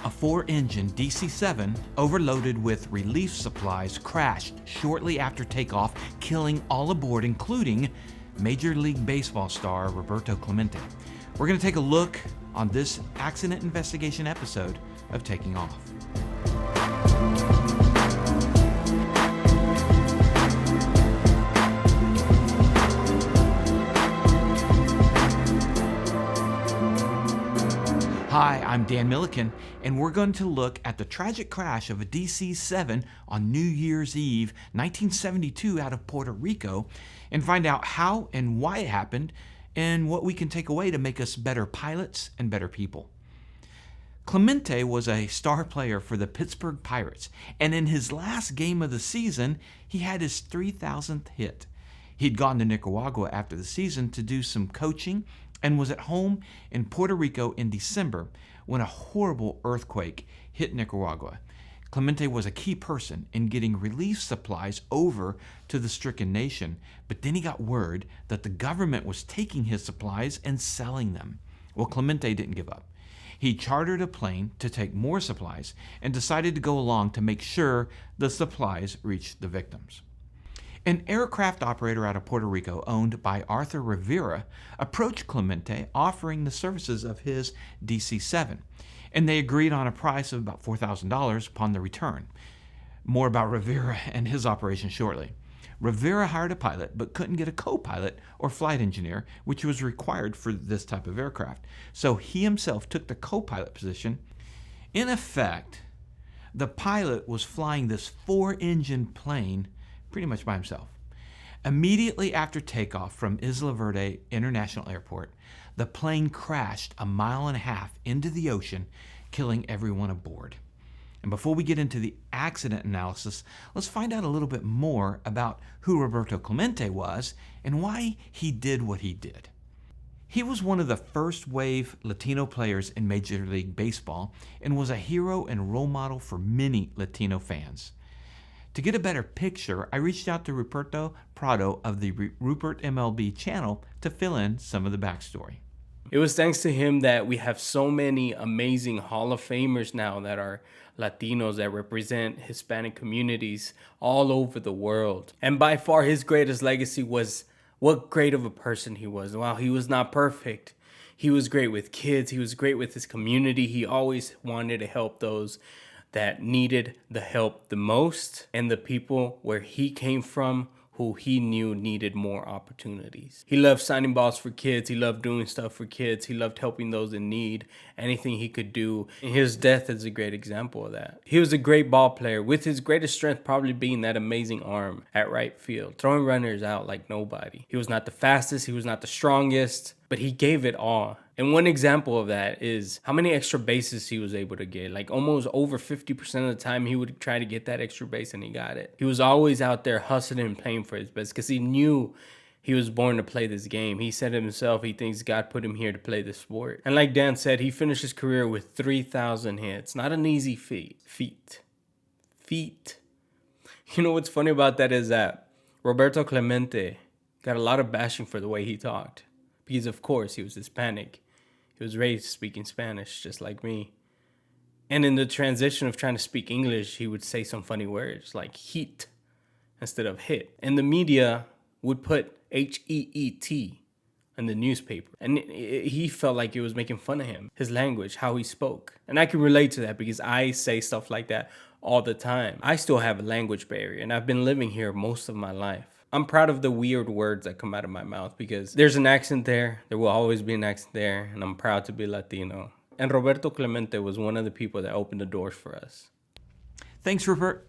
A 4-engine DC-7 overloaded with relief supplies crashed shortly after takeoff, killing all aboard, including Major League Baseball star Roberto Clemente. We're going to take a look on this accident investigation episode of Taking Off. Hi, I'm Dan Milliken, and we're going to look at the tragic crash of a DC-7 on New Year's Eve, 1972 out of Puerto Rico, and find out how and why it happened and what we can take away to make us better pilots and better people. Clemente was a star player for the Pittsburgh Pirates, and in his last game of the season, he had his 3,000th hit. He'd gone to Nicaragua after the season to do some coaching and was at home in Puerto Rico in December when a horrible earthquake hit Nicaragua. Clemente was a key person in getting relief supplies over to the stricken nation, but then he got word that the government was taking his supplies and selling them. Well, Clemente didn't give up. He chartered a plane to take more supplies and decided to go along to make sure the supplies reached the victims. An aircraft operator out of Puerto Rico owned by Arthur Rivera approached Clemente offering the services of his DC-7, and they agreed on a price of about $4,000 upon the return. More about Rivera and his operation shortly. Rivera hired a pilot but couldn't get a co-pilot or flight engineer, which was required for this type of aircraft. So he himself took the co-pilot position. In effect, the pilot was flying this 4-engine plane pretty much by himself. Immediately after takeoff from Isla Verde International Airport, the plane crashed 1.5 miles into the ocean, killing everyone aboard. And before we get into the accident analysis, let's find out a little bit more about who Roberto Clemente was and why he did what he did. He was one of the first wave Latino players in Major League Baseball and was a hero and role model for many Latino fans. To get a better picture, I reached out to Ruperto Prado of the Rupert MLB channel to fill in some of the backstory. It was thanks to him that we have so many amazing Hall of Famers now that are Latinos that represent Hispanic communities all over the world. And by far his greatest legacy was what great of a person he was. While he was not perfect, he was great with kids. He was great with his community. He always wanted to help those that needed the help the most, and the people where he came from who he knew needed more opportunities. He loved signing balls for kids. He loved doing stuff for kids. He loved helping those in need, anything he could do. And his death is a great example of that. He was a great ball player, with his greatest strength probably being that amazing arm at right field, throwing runners out like nobody. He was not the fastest, he was not the strongest, but he gave it all. And one example of that is how many extra bases he was able to get. Like almost over 50% of the time he would try to get that extra base and he got it. He was always out there hustling and playing for his best because he knew he was born to play this game. He said himself he thinks God put him here to play this sport. And like Dan said, he finished his career with 3,000 hits. Not an easy feat. You know what's funny about that is that Roberto Clemente got a lot of bashing for the way he talked. Because of course he was Hispanic. He was raised speaking Spanish just like me. And in the transition of trying to speak English, he would say some funny words like heat instead of hit. And the media would put H-E-E-T in the newspaper. And he felt like it was making fun of him, his language, how he spoke. And I can relate to that because I say stuff like that all the time. I still have a language barrier and I've been living here most of my life. I'm proud of the weird words that come out of my mouth because there's an accent there. There will always be an accent there. And I'm proud to be Latino. And Roberto Clemente was one of the people that opened the doors for us. Thanks, Rupert.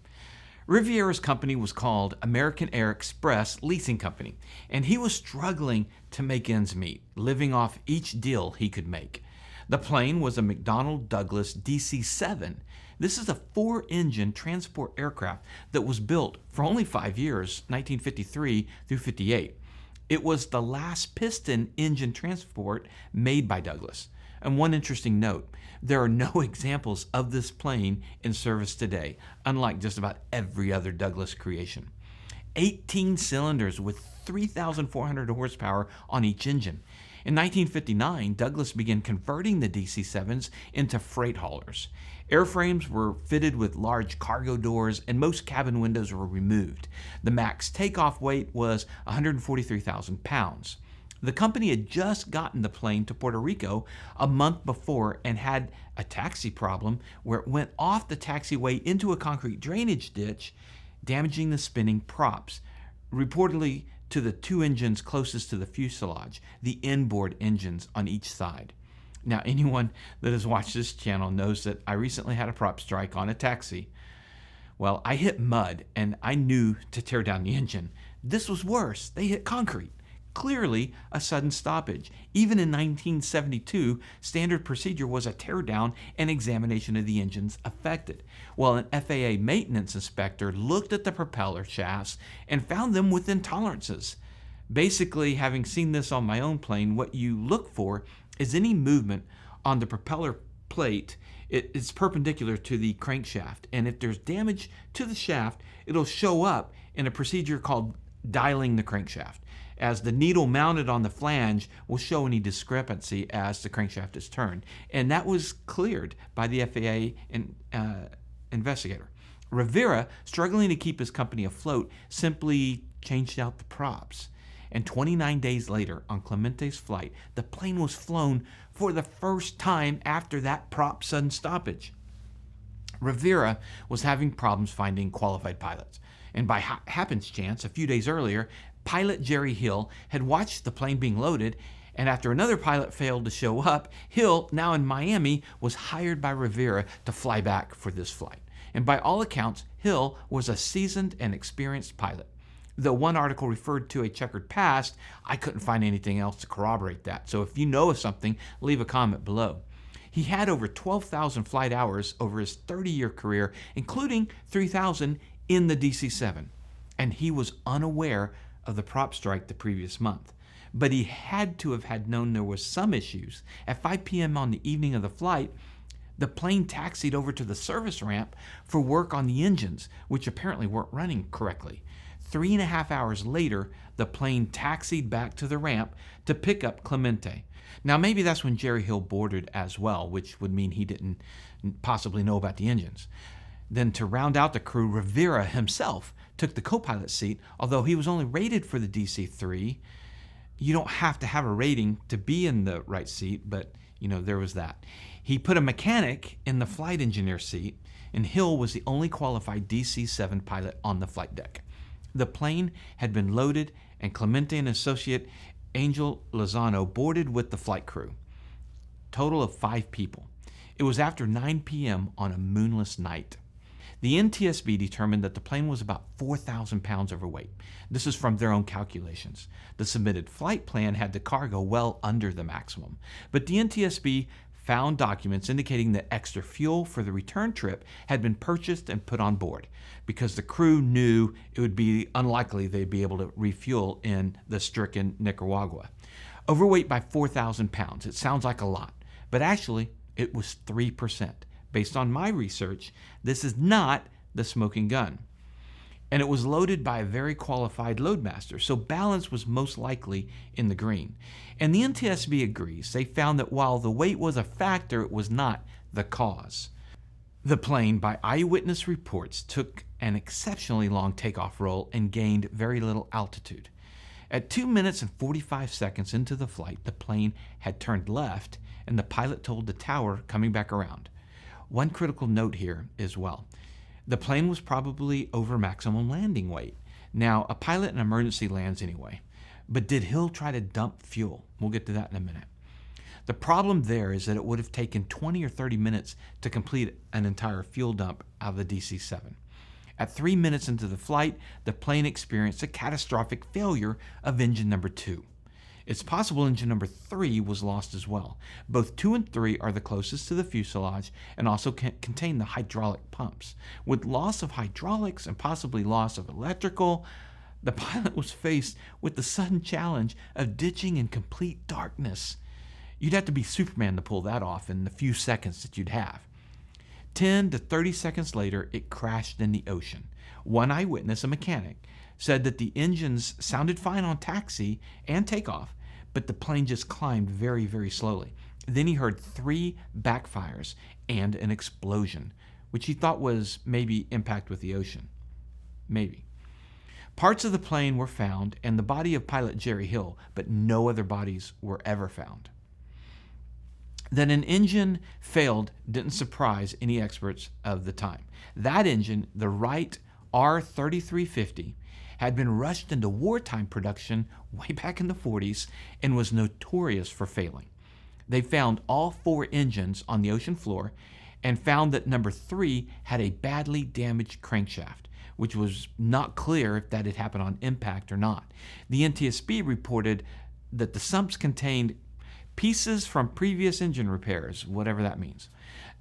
Riviera's company was called American Air Express Leasing Company, and he was struggling to make ends meet, living off each deal he could make. The plane was a McDonnell Douglas DC-7. This is a 4-engine transport aircraft that was built for only 5 years, 1953 through 58. It was the last piston engine transport made by Douglas. And one interesting note, there are no examples of this plane in service today, unlike just about every other Douglas creation. 18 cylinders with 3,400 horsepower on each engine. In 1959, Douglas began converting the DC-7s into freight haulers. Airframes were fitted with large cargo doors, and most cabin windows were removed. The max takeoff weight was 143,000 pounds. The company had just gotten the plane to Puerto Rico a month before and had a taxi problem where it went off the taxiway into a concrete drainage ditch, damaging the spinning props, reportedly to the two engines closest to the fuselage, the inboard engines on each side. Now, anyone that has watched this channel knows that I recently had a prop strike on a taxi. Well, I hit mud and I knew to tear down the engine. This was worse. They hit concrete. Clearly a sudden stoppage. Even in 1972, standard procedure was a tear down and examination of the engines affected. Well, an FAA maintenance inspector looked at the propeller shafts and found them within tolerances. Basically, having seen this on my own plane, what you look for is any movement on the propeller plate. It's perpendicular to the crankshaft, and if there's damage to the shaft, it'll show up in a procedure called dialing the crankshaft, as the needle mounted on the flange will show any discrepancy as the crankshaft is turned. And that was cleared by the FAA investigator. Rivera, struggling to keep his company afloat, simply changed out the props. And 29 days later, on Clemente's flight, the plane was flown for the first time after that prop sudden stoppage. Rivera was having problems finding qualified pilots. And by happenstance, a few days earlier, pilot Jerry Hill had watched the plane being loaded, and after another pilot failed to show up, Hill, now in Miami, was hired by Rivera to fly back for this flight. And by all accounts, Hill was a seasoned and experienced pilot. Though one article referred to a checkered past, I couldn't find anything else to corroborate that. So if you know of something, leave a comment below. He had over 12,000 flight hours over his 30-year career, including 3,000 in the DC-7. And he was unaware of the prop strike the previous month. But he had to have had known there was some issues. At 5 p.m. on the evening of the flight, the plane taxied over to the service ramp for work on the engines, which apparently weren't running correctly. 3.5 hours later, the plane taxied back to the ramp to pick up Clemente. Now, maybe that's when Jerry Hill boarded as well, which would mean he didn't possibly know about the engines. Then to round out the crew, Rivera himself took the co-pilot seat, although he was only rated for the DC-3. You don't have to have a rating to be in the right seat, but there was that. He put a mechanic in the flight engineer seat, and Hill was the only qualified DC-7 pilot on the flight deck. The plane had been loaded, and Clemente and associate Angel Lozano boarded with the flight crew. Total of 5 people. It was after 9 p.m. on a moonless night. The NTSB determined that the plane was about 4,000 pounds overweight. This is from their own calculations. The submitted flight plan had the cargo well under the maximum, but the NTSB found documents indicating that extra fuel for the return trip had been purchased and put on board because the crew knew it would be unlikely they'd be able to refuel in the stricken Nicaragua. Overweight by 4,000 pounds. It sounds like a lot, but actually it was 3%. Based on my research, this is not the smoking gun. And it was loaded by a very qualified loadmaster, so balance was most likely in the green. And the NTSB agrees. They found that while the weight was a factor, it was not the cause. The plane, by eyewitness reports, took an exceptionally long takeoff roll and gained very little altitude. At 2 minutes and 45 seconds into the flight, the plane had turned left, and the pilot told the tower coming back around. One critical note here as well. The plane was probably over maximum landing weight. Now, a pilot in emergency lands anyway. But did Hill try to dump fuel? We'll get to that in a minute. The problem there is that it would have taken 20 or 30 minutes to complete an entire fuel dump out of the DC-7. At 3 minutes into the flight, the plane experienced a catastrophic failure of engine number 2. It's possible engine number 3 was lost as well. Both 2 and 3 are the closest to the fuselage and also contain the hydraulic pumps. With loss of hydraulics and possibly loss of electrical, the pilot was faced with the sudden challenge of ditching in complete darkness. You'd have to be Superman to pull that off in the few seconds that you'd have. 10 to 30 seconds later, it crashed in the ocean. One eyewitness, a mechanic, said that the engines sounded fine on taxi and takeoff, but the plane just climbed very, very slowly. Then he heard 3 backfires and an explosion, which he thought was maybe impact with the ocean. Maybe. Parts of the plane were found and the body of pilot Jerry Hill, but no other bodies were ever found. That an engine failed didn't surprise any experts of the time. That engine, the Wright R3350, had been rushed into wartime production way back in the 40s and was notorious for failing. They found all 4 engines on the ocean floor and found that number 3 had a badly damaged crankshaft, which was not clear if that had happened on impact or not. The NTSB reported that the sumps contained pieces from previous engine repairs, whatever that means.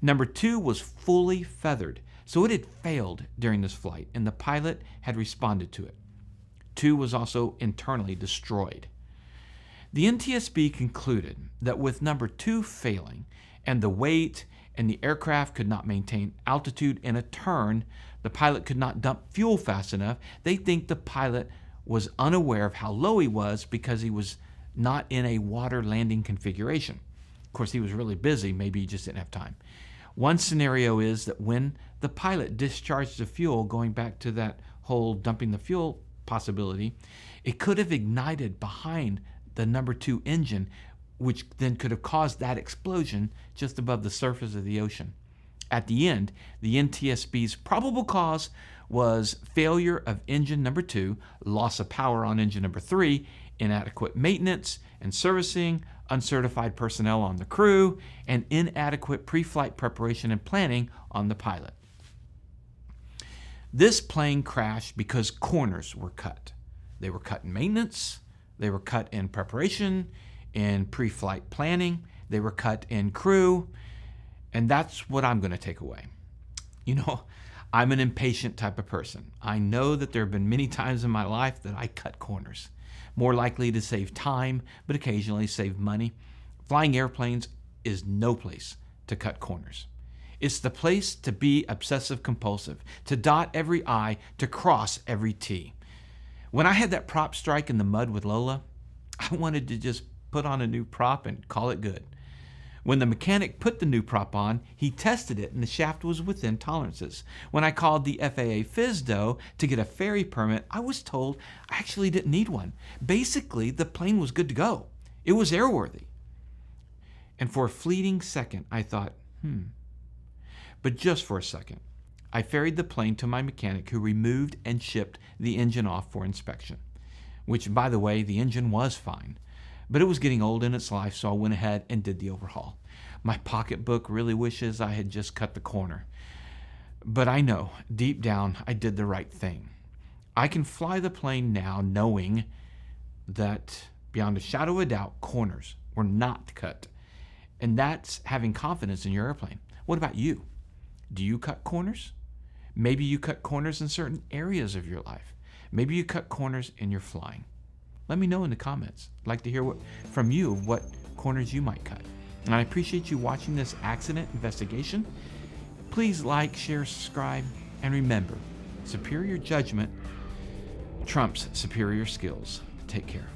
Number 2 was fully feathered, so it had failed during this flight, and the pilot had responded to it. 2 was also internally destroyed. The NTSB concluded that with number 2 failing, and the weight and the aircraft could not maintain altitude in a turn, the pilot could not dump fuel fast enough, they think the pilot was unaware of how low he was because he was not in a water landing configuration. Of course, he was really busy. Maybe he just didn't have time. One scenario is that when the pilot discharged the fuel, going back to that whole dumping the fuel possibility, it could have ignited behind the number 2 engine, which then could have caused that explosion just above the surface of the ocean. At the end, the NTSB's probable cause was failure of engine number 2, loss of power on engine number 3, inadequate maintenance and servicing, uncertified personnel on the crew, and inadequate pre-flight preparation and planning on the pilot. This plane crashed because corners were cut. They were cut in maintenance, they were cut in preparation, in pre-flight planning, they were cut in crew, and that's what I'm going to take away. You know, I'm an impatient type of person. I know that there have been many times in my life that I cut corners. More likely to save time, but occasionally save money. Flying airplanes is no place to cut corners. It's the place to be obsessive compulsive, to dot every I, to cross every T. When I had that prop strike in the mud with Lola, I wanted to just put on a new prop and call it good. When the mechanic put the new prop on, he tested it and the shaft was within tolerances. When I called the FAA FSDO to get a ferry permit, I was told I actually didn't need one. Basically, the plane was good to go. It was airworthy. And for a fleeting second, I thought, But just for a second, I ferried the plane to my mechanic who removed and shipped the engine off for inspection. Which, by the way, the engine was fine. But it was getting old in its life, so I went ahead and did the overhaul. My pocketbook really wishes I had just cut the corner. But I know, deep down, I did the right thing. I can fly the plane now knowing that, beyond a shadow of a doubt, corners were not cut. And that's having confidence in your airplane. What about you? Do you cut corners? Maybe you cut corners in certain areas of your life. Maybe you cut corners in your flying. Let me know in the comments. I'd like to hear from you what corners you might cut. And I appreciate you watching this accident investigation. Please like, share, subscribe, and remember, superior judgment trumps superior skills. Take care.